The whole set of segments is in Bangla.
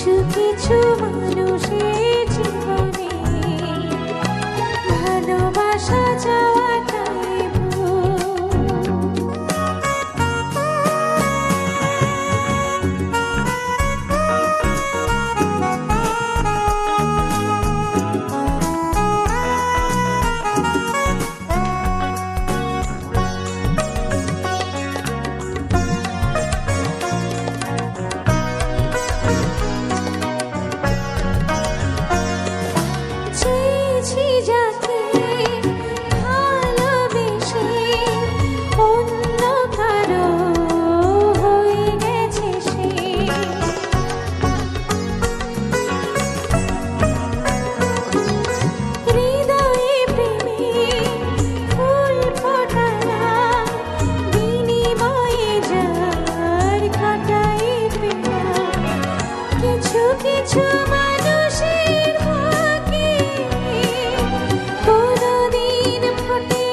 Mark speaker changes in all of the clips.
Speaker 1: কিছু কিছু মানুষের জীবনে ভালোবাসা যাওয়াটাই কিছু মানুষের ভাগ্যে কোনদিন ফোটে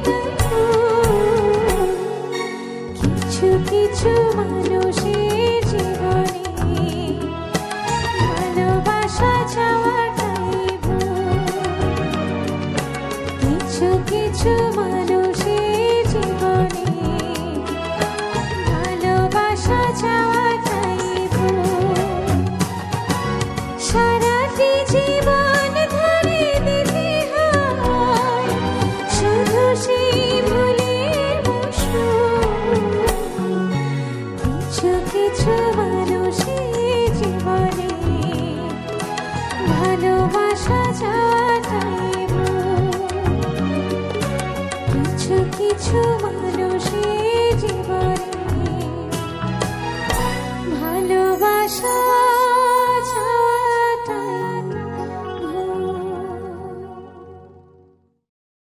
Speaker 1: না ফুল। কিছু কিছু মানুষের জীবনে ভালোবাসা চাওয়াটাই ভুল। কিছু কিছু মানুষের জীবনে ভালোবাসা চাওয়াটাই ভুল। সারাটি জীবন ধরে দিতে হয় শুধু সেই ভুলের মাসুল। কিছু কিছু মানুষের জীবনে ভালোবাসা যাওয়াটাই ভুল। কিছু কিছু